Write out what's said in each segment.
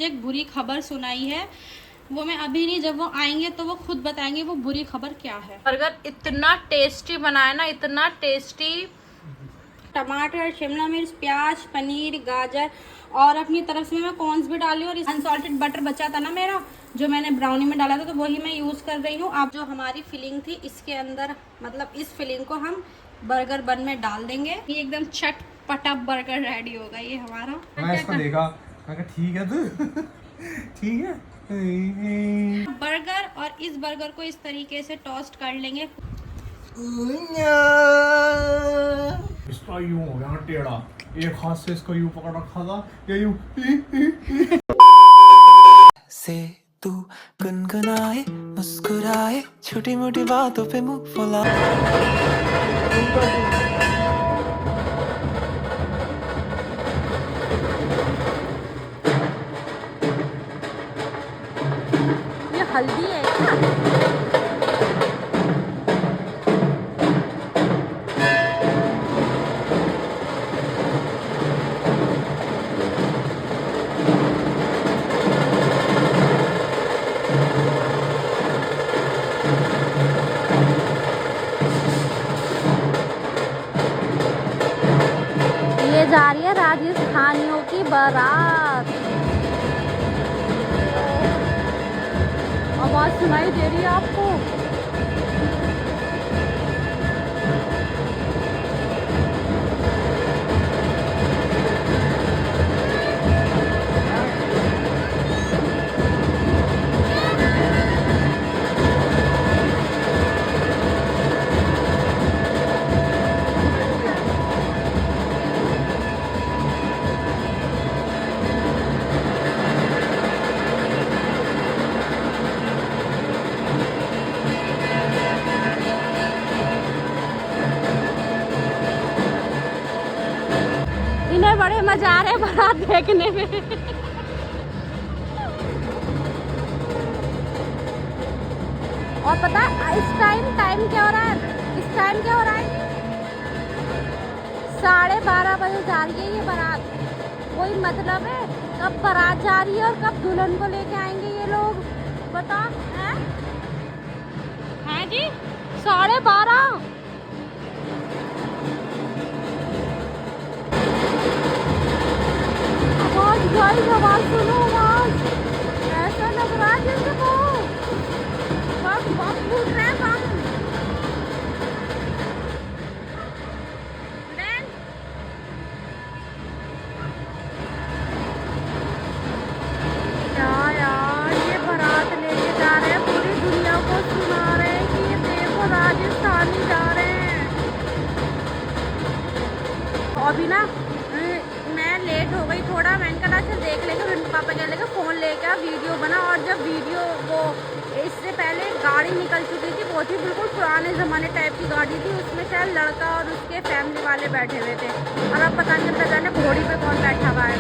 मुझे एक बुरी खबर सुनाई है, वो मैं अभी नहीं, जब वो आएंगे तो वो खुद बताएंगे वो बुरी खबर क्या है। बर्गर इतना टेस्टी बना है ना, इतना टेस्टी। टमाटर, शिमला मिर्च, प्याज, पनीर, गाजर और अपनी तरफ से मैं कॉर्न्स भी डाली और अनसॉल्टेड बटर बचा था ना मेरा, जो मैंने ब्राउनी में डाला था, तो वही मैं यूज़ कर रही हूँ। अब जो हमारी फिलिंग थी इसके अंदर, मतलब इस फिलिंग को हम बर्गर बन में डाल देंगे। ये एकदम चटपटा बर्गर रेडी होगा ये हमारा। मैं इसको देखा, मैं कहा ठीक है तू ठीक है। बर्गर, और इस बर्गर को इस तरीके से टोस्ट कर लेंगे। इसका यूं हो गया टेढ़ा, एक हाथ से इसको यूं पकड़ रखा था, ये यूं से तू गुनगुनाए मुस्कुराए छोटी मोटी बातों पे मुंह फुला। ये हल्दी है क्या? ये जा रही है राजस्थानियों की बारात। आवाज सुनाई दे रही है आपको? इन्हें बड़े मजा आ रहे हैं बारात देखने में। और पता है इस टाइम क्या हो रहा है? इस टाइम क्या हो रहा है? 12:30 बजे जा रही है ये बारात। कोई मतलब है कब बारात जा रही है और कब दुल्हन को लेके आएंगे ये लोग? बता हैं जी? 12:30। आवाज सुनो, आवाज ऐसा लग रहा है जैसे वो बम फूट रहे हैं, बम। क्या यार, ये बारात लेके जा रहे हैं, पूरी दुनिया को सुना रहे हैं कि ये देखो राजस्थानी जा रहे हैं। अभी ना मैं लेट हो गई थोड़ा, मैंने कहा चल देख लेंगे। रिंकू पापा कह लेंगे फ़ोन लेकर वीडियो बना। और जब वीडियो वो इससे पहले गाड़ी निकल चुकी थी, वो थी बिल्कुल पुराने ज़माने टाइप की गाड़ी थी, उसमें शायद लड़का और उसके फैमिली वाले बैठे हुए थे। और अब पता नहीं चलता जाने घोड़ी पे कौन बैठा हुआ है।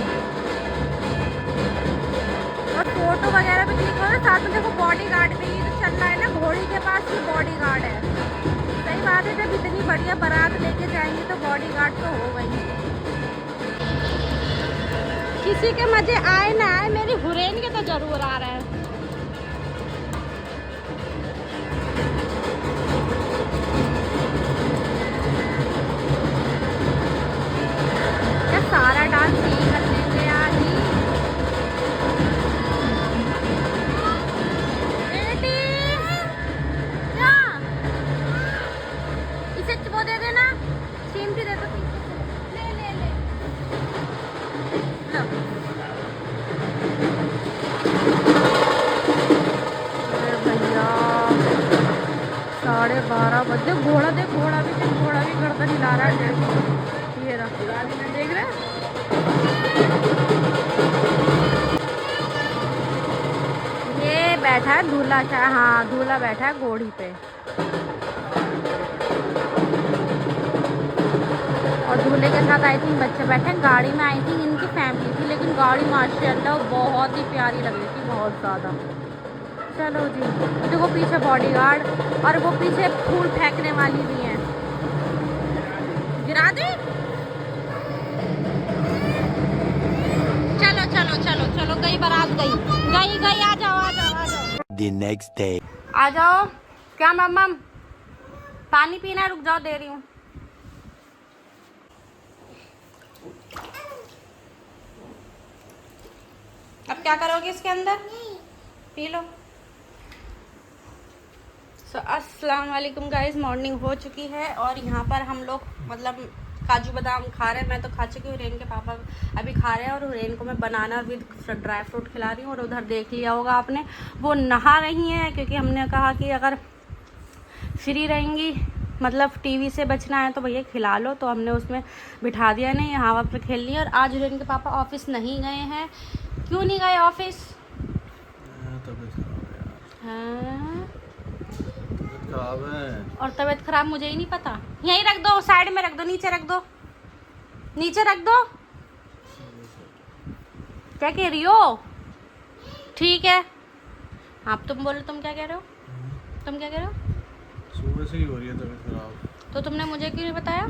और फोटो वगैरह भी क्लिक हो रहा है, साथ में देखो बॉडी गार्ड भी ये तो चल रहा है ना, घोड़ी के पास ही बॉडी गार्ड है। सही बात है, जब इतनी बढ़िया बारात लेके जाएंगे तो बॉडी गार्ड तो हो गई। किसी के मजे आए ना आए, मेरी हुरैन के तो जरूर आ रहा है। क्या सारा डांस यही कर लेंगे यार ही। बेटी क्या इसे वो दे देना, सिमटी दे दो, ले ले ले लो। अरे भैया 12:30 बजे, घोड़ा देख, घोड़ा भी गर्दन हिला रहा है। ये रहा, देख रहे हैं? ये बैठा है दूल्हा, हाँ दूल्हा बैठा है घोड़ी पे, और दूल्हे के साथ आई थिंक बच्चे बैठे हैं। गाड़ी में आई थिंक इनकी फैमिली थी, लेकिन गाड़ी माशाल्लाह बहुत ही प्यारी लग रही थी, बहुत ज़्यादा। चलो जी, देखो पीछे बॉडीगार्ड, और वो पीछे फूल फेंकने वाली भी हैं। गिरा दे, चलो चलो चलो। चलो चलो, गई बारात, गई, आ जाओ। The next day. आ जाओ। क्या मम्मा, पानी पीना है? रुक जाओ, दे रही हूँ। अब क्या करोगे इसके अंदर? P low. अस्सलाम वालेकुम गाइस, मॉर्निंग हो चुकी है और यहाँ पर हम लोग मतलब काजू बादाम खा रहे हैं। मैं तो खा चुकी हूँ, हुरैन के पापा अभी खा रहे हैं और हुरैन को मैं बनाना विद ड्राई फ्रूट खिला रही हूँ। और उधर देख लिया होगा आपने, वो नहा रही हैं क्योंकि हमने कहा कि अगर फ्री रहेंगी मतलब टीवी से बचना है तो भैया खिला लो, तो हमने उसमें बिठा दिया। नहीं, हवा पर खेल रही है। और आज हुरैन के पापा ऑफिस नहीं गए हैं। क्यों नहीं गए ऑफिस? हाँ, खराब है। और तबीयत खराब मुझे ही नहीं पता। यहीं रख दो, साइड में रख दो, नीचे रख दो, नीचे रख दो। क्या कह रही हो? ठीक है, आप तुम बोलो, तुम क्या कह रहे हो? तुम क्या कह रहे हो? सुबह से ही हो रही है तबीयत खराब। तो तुमने मुझे क्यों नहीं बताया?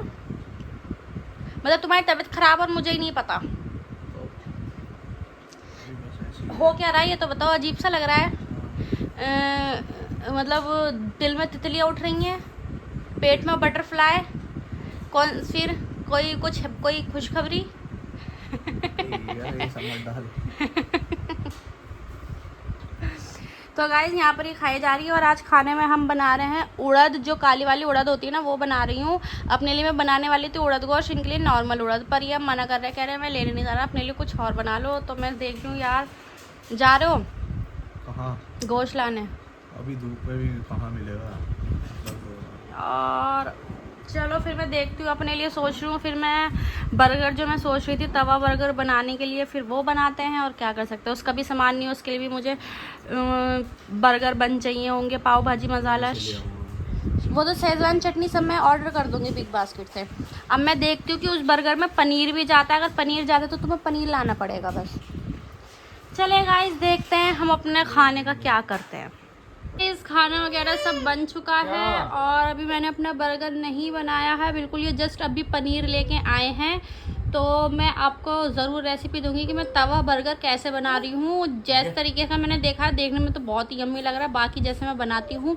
मतलब तुम्हारी तबीयत खराब और मुझे ही नहीं पता। हो क्या रहा है ये तो बताओ। अजीब सा लग रहा है। मतलब दिल में तितलियाँ उठ रही हैं, पेट में बटरफ्लाई, कौन फिर कोई खुशखबरी? तो गाइस यहाँ पर ही खाई जा रही है। और आज खाने में हम बना रहे हैं उड़द, जो काली वाली उड़द होती है ना, वो बना रही हूँ। अपने लिए मैं बनाने वाली थी उड़द गोश्त, इनके लिए नॉर्मल उड़द, पर ये मना कर रहे हैं, कह रहे हैं मैं लेने नहीं जा रहा, अपने लिए कुछ और बना लो। तो मैं देख रही हूँ यार, जा रहे हो कहाँ? गोश्त लाने? अभी धूप में भी कहाँ मिलेगा। और चलो फिर मैं देखती हूँ, अपने लिए सोच रही हूँ। फिर मैं बर्गर, जो मैं सोच रही थी तवा बर्गर बनाने के लिए, फिर वो बनाते हैं। और क्या कर सकते हैं, उसका भी सामान नहीं है, उसके लिए भी मुझे बर्गर बन चाहिए होंगे, पाव भाजी मसाला, वो तो शेजवान चटनी सब मैं ऑर्डर कर दूँगी बिग बास्केट से। अब मैं देखती हूँ कि उस बर्गर में पनीर भी जाता है। अगर पनीर जाता है तो तुम्हें पनीर लाना पड़ेगा बस। चले गाइस, देखते हैं हम अपने खाने का क्या करते हैं। इस खाना वगैरह सब बन चुका है और अभी मैंने अपना बर्गर नहीं बनाया है बिल्कुल। ये जस्ट अभी पनीर लेके आए हैं, तो मैं आपको ज़रूर रेसिपी दूंगी कि मैं तवा बर्गर कैसे बना रही हूँ। जिस तरीके का मैंने देखा है, देखने में तो बहुत ही यम्मी लग रहा है। बाकी जैसे मैं बनाती हूँ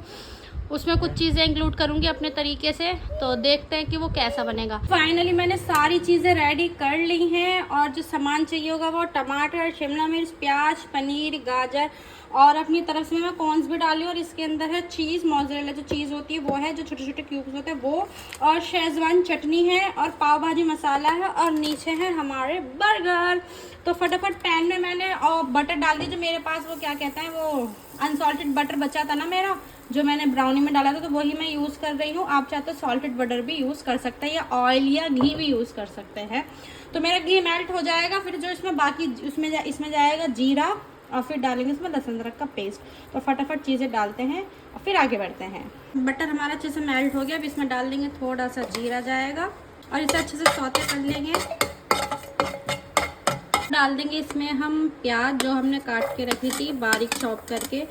उसमें कुछ चीज़ें इंक्लूड करूँगी अपने तरीके से, तो देखते हैं कि वो कैसा बनेगा। फाइनली मैंने सारी चीज़ें रेडी कर ली हैं और जो सामान चाहिए होगा वो टमाटर, शिमला मिर्च, प्याज, पनीर, गाजर और अपनी तरफ से मैं कॉर्न्स भी डाली। और इसके अंदर है चीज़, मोज़रेला जो चीज़ होती है वो है, जो छोटे छोटे क्यूब्स होते हैं वो, और शेजवान चटनी है और पाव भाजी मसाला है और नीचे है हमारे बर्गर। तो फटाफट पैन में मैंने और बटर डाल दी, जो मेरे पास वो क्या कहते हैं, वो अनसॉल्टेड बटर बचा था ना मेरा, जो मैंने ब्राउनी में डाला था, तो वही मैं यूज़ कर रही हूँ। आप चाहते हो सॉल्टेड बटर भी यूज़ कर सकते हैं या ऑयल या घी भी यूज़ कर सकते हैं। तो मेरा घी मेल्ट हो जाएगा, फिर जो इसमें बाकी इसमें जाएगा जीरा और फिर डालेंगे इसमें लहसुन अदरक का पेस्ट। तो फटाफट चीज़ें डालते हैं और फिर आगे बढ़ते हैं। बटर हमारा अच्छे से मेल्ट हो गया, अब इसमें डाल देंगे थोड़ा सा जीरा जाएगा और इसे अच्छे से सौते कर लेंगे। डाल देंगे इसमें हम प्याज, जो हमने काट के रखी थी बारीक चॉप करके,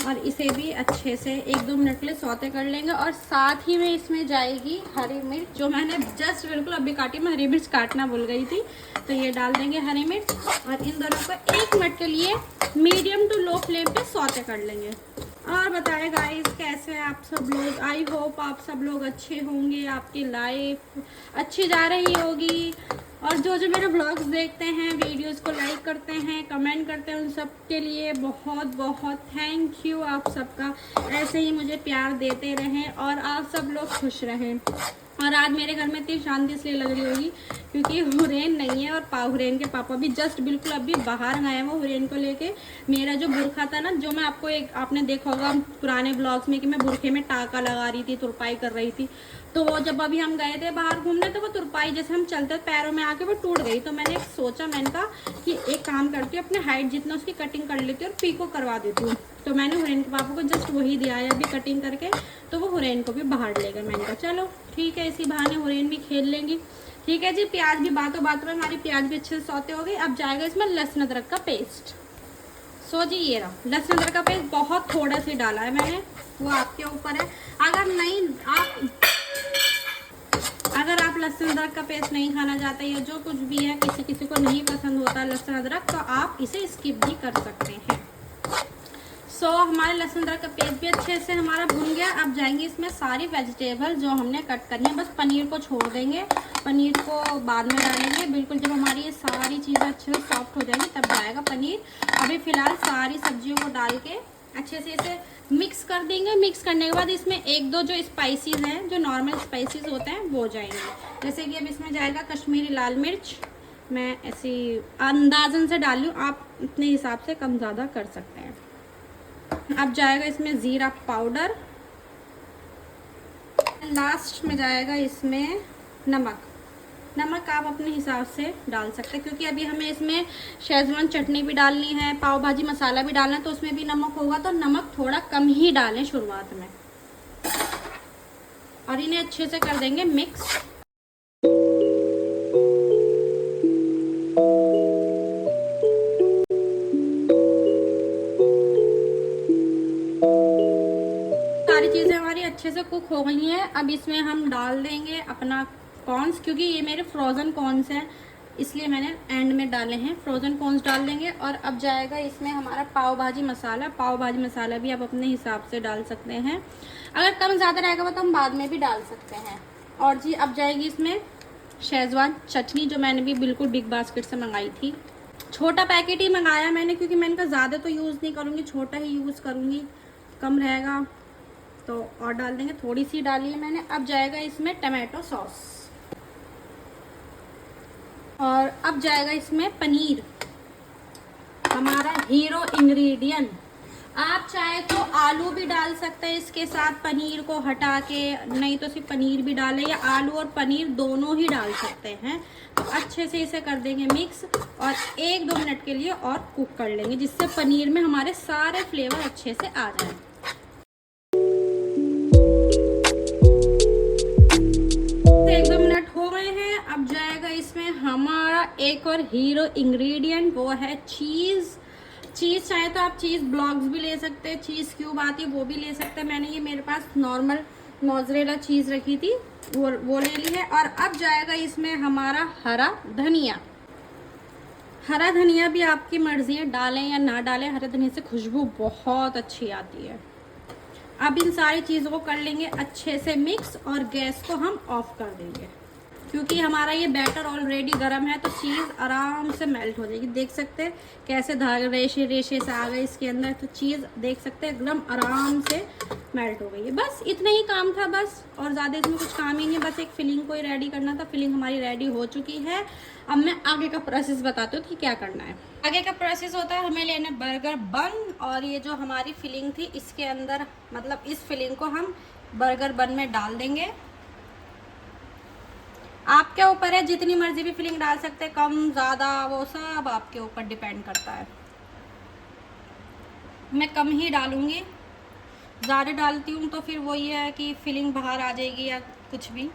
और इसे भी अच्छे से 1-2 मिनट के लिए सौते कर लेंगे। और साथ ही में इसमें जाएगी हरी मिर्च, जो मैंने जस्ट बिल्कुल अभी काटी, मैं हरी मिर्च काटना भूल गई थी, तो ये डाल देंगे हरी मिर्च। और इन दोनों को 1 मिनट के लिए मीडियम टू लो फ्लेम पे सौते कर लेंगे। और बताएं गाइस, कैसे हैं आप सब लोग? आई होप आप सब लोग अच्छे होंगे, आपकी लाइफ अच्छी जा रही होगी। और जो जो मेरे ब्लॉग्स देखते हैं, वीडियोस को लाइक करते हैं, कमेंट करते हैं, उन सब के लिए बहुत बहुत थैंक यू। आप सबका ऐसे ही मुझे प्यार देते रहें और आप सब लोग खुश रहें। और आज मेरे घर में इतनी शांति इसलिए लग रही होगी क्योंकि हुरैन नहीं है और हुरैन के पापा भी जस्ट बिल्कुल अभी बाहर गए हैं। वो हुरैन को लेके, मेरा जो बुरखा था ना, जो मैं आपने देखा होगा पुराने ब्लॉग्स में कि मैं बुरखे में टाका लगा रही थी, तुरपाई कर रही थी, तो वो जब अभी हम गए थे बाहर घूमने, तो वो तुरपाई जैसे हम चलते पैरों में आके वो टूट गई। तो मैंने सोचा, मैंने कहा कि एक काम करती हूँ, अपने हाइट जितना उसकी कटिंग कर लेती हूँ और पीको करवा देती हूँ। तो मैंने हुरैन के पापा को जस्ट वही दिया है अभी कटिंग करके, तो वो हुरैन को भी बाहर ले गए। मैंने कहा चलो ठीक है, इसी बहाने हुरैन भी खेल लेंगी। ठीक है जी, प्याज भी बातों बातों में हमारी प्याज भी अच्छे से सौते हो गई। अब जाएगा इसमें लहसुन अदरक का पेस्ट। सो जी ये रहा लहसुन अदरक का पेस्ट, बहुत थोड़ा सा डाला है मैंने, वो आपके ऊपर है। अगर आप लहसुन अदरक का पेस्ट नहीं खाना चाहते या जो कुछ भी है, किसी किसी को नहीं पसंद होता लहसुन अदरक, तो आप इसे स्किप भी कर सकते हैं। सो हमारे लहसुन अदरक का पेस्ट भी अच्छे से हमारा भुन गया। अब जाएंगे इसमें सारी वेजिटेबल जो हमने कट करनी है, बस पनीर को छोड़ देंगे, पनीर को बाद में डालेंगे। बिल्कुल जब हमारी ये सारी चीज़ें अच्छे से सॉफ्ट हो जाएंगी तब जाएगा पनीर। अभी फ़िलहाल सारी सब्जियों को डाल के अच्छे से इसे मिक्स कर देंगे। मिक्स करने के बाद इसमें एक दो जो स्पाइसेस हैं, जो नॉर्मल स्पाइसेस होते हैं, वो जाएंगे। जैसे कि अब इसमें जाएगा कश्मीरी लाल मिर्च, मैं ऐसी अंदाजन से डाल लूँ, आप अपने हिसाब से कम ज़्यादा कर सकते हैं। अब जाएगा इसमें ज़ीरा पाउडर, लास्ट में जाएगा इसमें नमक। नमक आप अपने हिसाब से डाल सकते हैं, क्योंकि अभी हमें इसमें शेजवान चटनी भी डालनी है, पाव भाजी मसाला भी डालना है, तो उसमें भी नमक होगा, तो नमक थोड़ा कम ही डालें शुरुआत में। और इन्हें अच्छे से कर देंगे मिक्स। सारी चीज़ें हमारी अच्छे से कुक हो गई हैं। अब इसमें हम डाल देंगे अपना कॉर्न्स, क्योंकि ये मेरे फ्रोज़न कॉर्न्स हैं इसलिए मैंने एंड में डाले हैं। फ्रोज़न कॉर्न्स डाल देंगे। और अब जाएगा इसमें हमारा पाव भाजी मसाला। पाव भाजी मसाला भी आप अपने हिसाब से डाल सकते हैं, अगर कम ज़्यादा रहेगा तो हम बाद में भी डाल सकते हैं। और जी अब जाएगी इसमें शेजवान चटनी, जो मैंने भी बिल्कुल बिग बास्केट से मंगाई थी। छोटा पैकेट ही मंगाया मैंने, क्योंकि मैं इनका ज़्यादा तो यूज़ नहीं करूँगी, छोटा ही यूज़ करूँगी, कम रहेगा तो और डाल देंगे। थोड़ी सी डाली है मैंने। अब जाएगा इसमें टमाटो सॉस, और अब जाएगा इसमें पनीर, हमारा हीरो इंग्रेडिएंट। आप चाहे तो आलू भी डाल सकते हैं इसके साथ, पनीर को हटा के, नहीं तो सिर्फ पनीर भी डालें, या आलू और पनीर दोनों ही डाल सकते हैं। तो अच्छे से इसे कर देंगे मिक्स और 1-2 मिनट के लिए और कुक कर लेंगे, जिससे पनीर में हमारे सारे फ्लेवर अच्छे से आ जाए। 1-2 मिनट हो गए हैं। अब जाएगा इसमें हमारा एक और हीरो इंग्रेडिएंट, वो है चीज़। चीज़ चाहे तो आप चीज़ ब्लॉक्स भी ले सकते हैं, चीज़ क्यूब आती है वो भी ले सकते हैं। मैंने ये मेरे पास नॉर्मल मोज़रेला चीज़ रखी थी, वो ले ली है। और अब जाएगा इसमें हमारा हरा धनिया। हरा धनिया भी आपकी मर्ज़ी है, डालें या ना डालें, हरे धनिया से खुशबू बहुत अच्छी आती है। अब इन सारी चीज़ों को कर लेंगे अच्छे से मिक्स और गैस को हम ऑफ कर देंगे, क्योंकि हमारा ये बैटर ऑलरेडी गर्म है, तो चीज़ आराम से मेल्ट हो जाएगी। देख सकते हैं कैसे धागे रेशे रेशे से आ गए इसके अंदर, तो चीज़ देख सकते हैं एकदम आराम से मेल्ट हो गई है। बस इतना ही काम था बस, और ज़्यादा इसमें कुछ काम ही नहीं है, बस एक फिलिंग को ही रेडी करना था। फिलिंग हमारी रेडी हो चुकी है। अब मैं आगे का प्रोसेस बताती हूँ कि क्या करना है। आगे का प्रोसेस होता है, हमें लेना बर्गर बन, और ये जो हमारी फिलिंग थी इसके अंदर, मतलब इस फिलिंग को हम बर्गर बन में डाल देंगे। आपके ऊपर है, जितनी मर्जी भी फिलिंग डाल सकते हैं, कम ज़्यादा वो सब आपके ऊपर डिपेंड करता है। मैं कम ही डालूँगी, ज़्यादा डालती हूँ तो फिर वो ये है कि फिलिंग बाहर आ जाएगी या कुछ भी।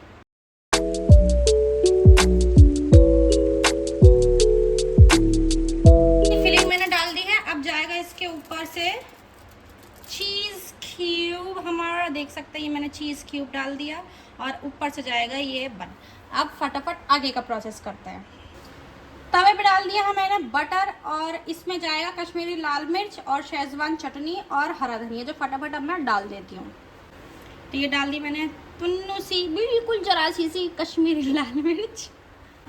फिलिंग मैंने डाल दी है। अब जाएगा इसके ऊपर से चीज़ क्यूब, हमारा देख सकते हैं ये मैंने चीज़ क्यूब डाल दिया, और ऊपर से जाएगा ये बन। अब फटाफट आगे का प्रोसेस करते हैं। तवे पे डाल दिया है मैंने बटर, और इसमें जाएगा कश्मीरी लाल मिर्च और शेजवान चटनी और हरा धनिया, जो फटाफट अब मैं डाल देती हूँ। तो ये डाल दी मैंने तुन्नू सी, बिल्कुल जरा सी कश्मीरी लाल मिर्च।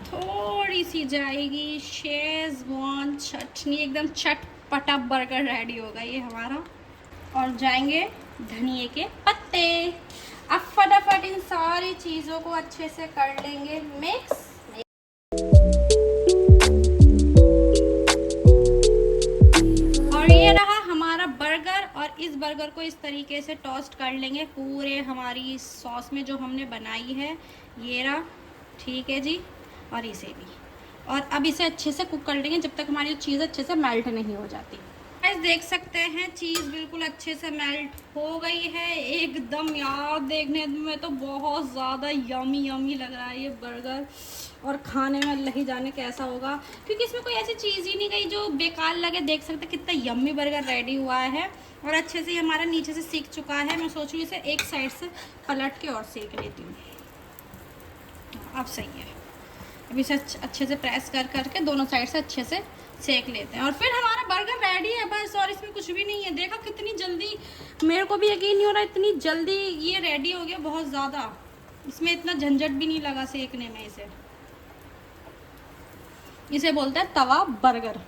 थोड़ी सी जाएगी शेजवान चटनी, एकदम चटपटा बर्गर रेडी होगा ये हमारा। और जाएंगे धनिए के पत्ते। अब फटाफट इन सारी चीज़ों को अच्छे से कर लेंगे मिक्स। और ये रहा हमारा बर्गर, और इस बर्गर को इस तरीके से टोस्ट कर लेंगे पूरे हमारी सॉस में जो हमने बनाई है। ये रहा, ठीक है जी, और इसे भी। और अब इसे अच्छे से कुक कर लेंगे जब तक हमारी चीज़ अच्छे से मेल्ट नहीं हो जाती। गाइस देख सकते हैं चीज़ बिल्कुल अच्छे से मेल्ट हो गई है एकदम। यार देखने में तो बहुत ज़्यादा यमी लग रहा है ये बर्गर, और खाने में अल्लाह ही जाने कैसा होगा, क्योंकि इसमें कोई ऐसी चीज़ ही नहीं गई जो बेकार लगे। देख सकते हैं कितना यम्मी बर्गर रेडी हुआ है, और अच्छे से हमारा नीचे से सीख चुका है। मैं सोच रही हूँ इसे एक साइड से पलट के और सेक लेती हूँ। अब सही है। अब इसे अच्छे से प्रेस कर करके दोनों साइड से अच्छे से सेक लेते हैं और फिर हमारा बर्गर रेडी है बस। और इसमें कुछ भी नहीं है। देखो कितनी जल्दी, मेरे को भी यकीन नहीं हो रहा इतनी जल्दी ये रेडी हो गया, बहुत ज़्यादा। इसमें इतना झंझट भी नहीं लगा सेकने में। इसे बोलते हैं तवा बर्गर।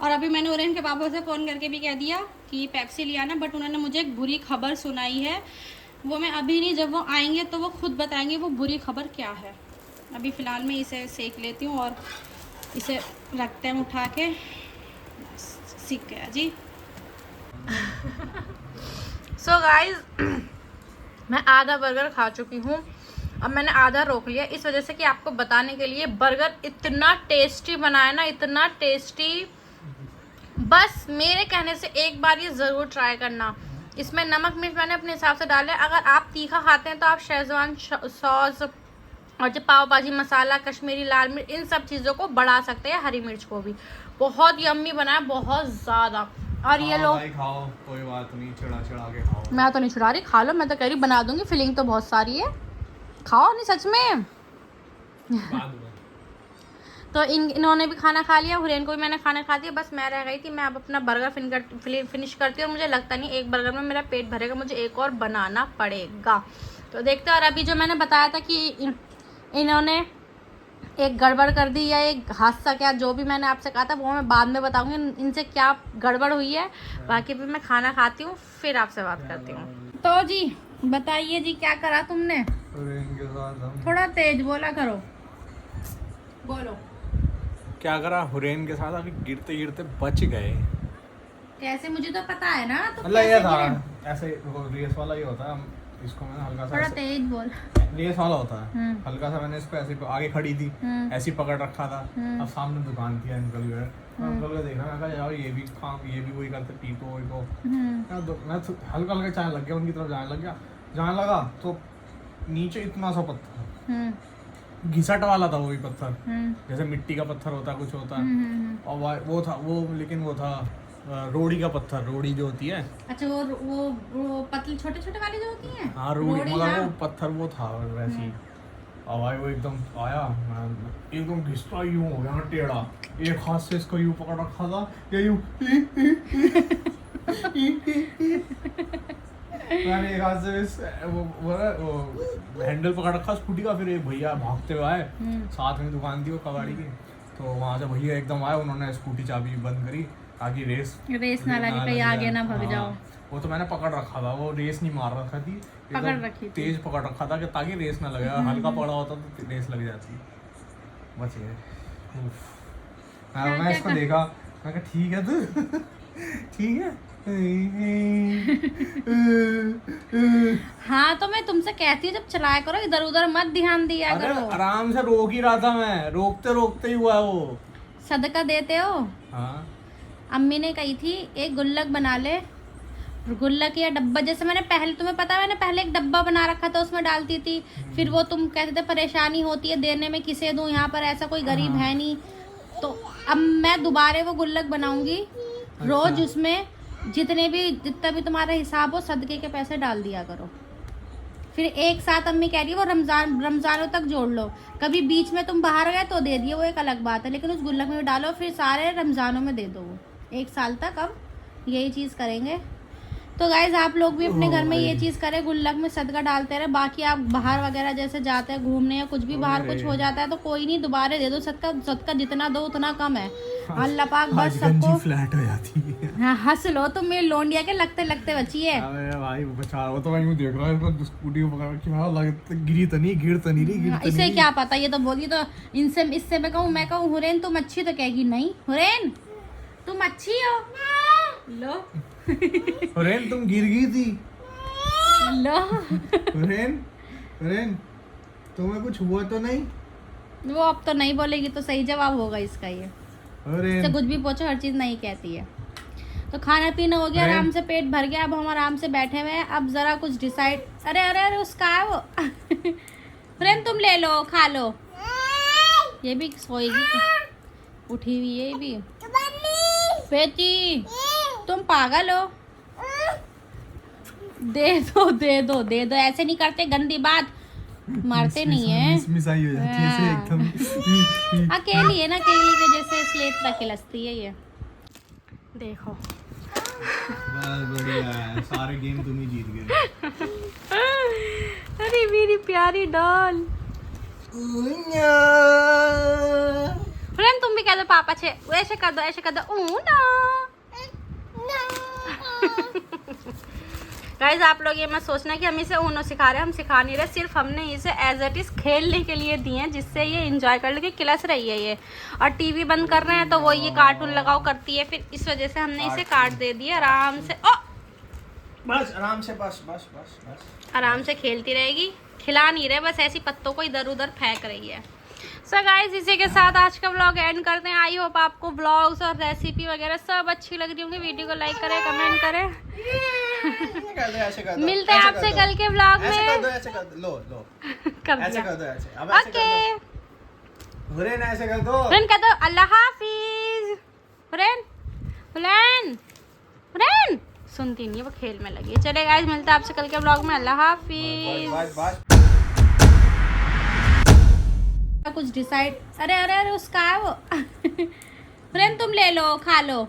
और अभी मैंने ओरेन के पापा से फ़ोन करके भी कह दिया कि पेप्सी ले आना, बट उन्होंने मुझे एक बुरी खबर सुनाई है। वो मैं अभी नहीं, जब वो आएंगे तो वो खुद बताएंगे वो बुरी खबर क्या है। अभी फ़िलहाल मैं इसे सेक लेती हूँ और इसे रखते हैं उठा के। सीख गया जी। सो गाइज, मैं आधा बर्गर खा चुकी हूँ। अब मैंने आधा रोक लिया इस वजह से कि आपको बताने के लिए बर्गर इतना टेस्टी बना है ना, इतना टेस्टी। बस मेरे कहने से एक बार ये ज़रूर ट्राई करना। इसमें नमक मिर्च मैंने अपने हिसाब से डाले। अगर आप तीखा खाते हैं तो आप शेजवान सॉस और जो पाव भाजी मसाला, कश्मीरी लाल मिर्च, इन सब चीज़ों को बढ़ा सकते हैं, हरी मिर्च को भी। बहुत यम्मी बना है, बहुत ज़्यादा। और ये लोग खाओ, कोई बात नहीं, चढ़ा के खाओ। मैं तो नहीं छुड़ा रही, खा लो। मैं तो कह रही बना दूंगी, फिलिंग तो बहुत सारी है, खाओ नहीं सच में। तो इन्होंने भी खाना खा लिया, हुरैन को भी मैंने खाना खा दिया। बस मैं रह गई थी। मैं अब अपना बर्गर फिनिश करती हूँ और मुझे लगता नहीं एक बर्गर में मेरा पेट भरेगा, मुझे एक और बनाना पड़ेगा। तो देखते हैं। और अभी जो मैंने बताया था कि इन्होंने एक गड़बड़ कर दी या एक हादसा, क्या जो भी मैंने आपसे कहा था वो मैं बाद में बताऊंगी इनसे क्या गड़बड़ हुई है। बाकी भी मैं खाना खाती हूँ फिर आपसे बात करती हूँ। तो जी बताइए जी, क्या करा तुमने? थोड़ा तेज बोला करो, बोलो। क्या करा? हुरैन के साथ अभी गिरते गिरते बच गए। कैसे? मुझे तो पता है ना। तो मतलब ये था ऐसे, वो रेस वाला ही होता है। इसको मैंने हल्का सा थोड़ा तेज बोल। रेस वाला होता है। हल्का सा मैंने इसको ऐसे आगे खड़ी थी, ऐसी पकड़ रखा था। अब सामने दुकान थी अंकल जो है, अंकल को देखा, मैं कहा यार ये भी काम, ये भी वही करते, पीको वही को। मैं हल्का हल्का चाय लग गया, उनकी तरफ जाने लग गया। जाने लगा तो नीचे इतना सा पत्थर, घिसट वाला था वो भी पत्थर, जैसे मिट्टी का पत्थर होता है, कुछ होता है। और वो था वो, लेकिन वो था रोड़ी का पत्थर, रोड़ी जो होती है। अच्छा, वो पतली छोटे छोटे वाली जो होती है। हाँ रोड़ी, मतलब वो पत्थर वो था वैसी। और भाई वो एकदम आया, एकदम घिसटा यूं हो गया टेढ़ा। एक हाथ से इसको यूं पकड़ रखा था, ये यूं मैंने एक हाथ से वो हैंडल पकड़ रखा स्कूटी का। फिर एक भैया भागते हुए आए, साथ में दुकान थी वो कबाड़ी की। तो वहाँ से भैया एकदम आए, उन्होंने स्कूटी चाबी बंद करी ताकि रेस ना लगे, कहीं आगे ना भाग जाओ। वो तो मैंने पकड़ रखा था, वो रेस नहीं मार रखा थी, पकड़ रखी थी, तेज पकड़ रखा था कि ताकि रेस ना लगे। हल्का पकड़ा होता तो रेस लग जाती। बच गए। मैं इसको देखा, मैं कहा ठीक है तू ठीक है। हाँ तो मैं तुमसे कहती हूँ जब चलाया करो इधर उधर मत ध्यान दिया करो। आराम से रोक ही रहा था मैं, रोकते रोकते ही हुआ वो। सदका देते हो? हाँ। अम्मी ने कही थी एक गुल्लक बना ले, गुल्लक या डब्बा। जैसे मैंने पहले, तुम्हें पता है मैंने पहले एक डब्बा बना रखा था, उसमें डालती थी। फिर वो तुम कहते थे परेशानी होती है देने में, किसे दूं, यहाँ पर ऐसा कोई गरीब है नहीं। तो अब मैं दोबारा वो गुल्लक बनाऊंगी रोज। उसमें जितना भी तुम्हारा हिसाब हो सदके के पैसे डाल दिया करो। फिर एक साथ अम्मी कह रही है वो रमजानों तक जोड़ लो। कभी बीच में तुम बाहर गए तो दे दिए, वो एक अलग बात है, लेकिन उस गुल्लक में डालो, फिर सारे रमजानों में दे दो। वो 1 साल तक अब यही चीज़ करेंगे। तो गाइज आप लोग भी अपने घर में ये चीज़ करें, गुल्लक में सदका डालते रहे। बाकी आप बाहर वगैरह जैसे जाते हैं घूमने या कुछ भी बाहर कुछ हो जाता है तो कोई नहीं, दोबारा दे दो। सदका जितना दो उतना कम है। अल्लाह पाक बस सबको फ्लैट हो जाती है। हाँ हंस लो तुम, मेरे लोंडिया के लगते लगते बची है। अरे भाई बचा, वो तो मैं यूं देख रहा हूं इसको स्कूटी को पकड़ के, हां लगता गिरी तो नहीं, गिर तो नहीं रही। इसे क्या पता, ये तो बोली तो इससे मैं कहूँ हुरैन तुम अच्छी, तो कहेगी नहीं हुरैन तुम अच्छी हो। लो हुरैन तुम गिर गई थी। लो हुरैन तुम्हें कुछ हुआ तो नहीं? वो अब तो नहीं बोलेगी तो सही जवाब होगा इसका। ये इससे कुछ भी पूछो, हर चीज नहीं कहती है। तो खाना पीना हो गया, आराम से पेट भर गया। अब हम आराम से बैठे हुए हैं। अब जरा कुछ डिसाइड। अरे अरे अरे उसका है वो फ्रेंड तुम ले लो, खा लो। ये भी सोएगी, उठी हुई है ये भी। बेटी तुम पागल हो, दे दो दे दो दे दो, ऐसे नहीं करते, गंदी बात। मारते नहीं है, मिसाई हो जाती है ऐसे एकदम। अकेली है ना, अकेली के जैसे इसलिए इतना खिलस्ती है ये। देखो बस बढ़िया है, सारे गेम तुम ही जीत गए। अरे मेरी प्यारी डॉल। फ्रेंड तुम भी कह दो पापा छे, ऐसे कर दो, ऐसे कर दो। ना गाइस आप लोग ये मत सोचना कि हम इसे ऊनो सिखा रहे हैं, हम सिखा नहीं रहे, सिर्फ हमने इसे एज इट इज खेलने के लिए दिए हैं, जिससे ये एंजॉय कर ले। किलस रही है ये, और टीवी बंद कर रहे हैं तो वो ये कार्टून लगाओ करती है, फिर इस वजह से हमने इसे काट दे दिया आराम से। ओ बस आराम से, बस बस बस बस आराम से खेलती रहेगी, खिला नहीं रहे, बस ऐसी पत्तों को इधर उधर फेंक रही है। सो गाइस इसी के साथ आज का व्लॉग एंड करते हैं। आई होप आपको व्लॉग्स और रेसिपी वगैरह सब अच्छी लग रही होंगी। वीडियो को लाइक करें, कमेंट करें। मिलते हैं आपसे कल के व्लॉग में। ऐसे कर दो, लो लो कर ऐसे दिया। कर दो, ऐसे अब ऐसे ओके कर दो। हुरैन ऐसे कर दो। फ्रेंड कह दो अल्लाह हाफिज। फ्रेंड फ्रेंड फ्रेंड सुनती नहीं, वो खेल में लगी। चले गाइस मिलते हैं आपसे कल के व्लॉग में। अल्लाह हाफिज। कुछ डिसाइड, अरे अरे अरे उसका है वो। फ्रेंड तुम ले लो, खा लो।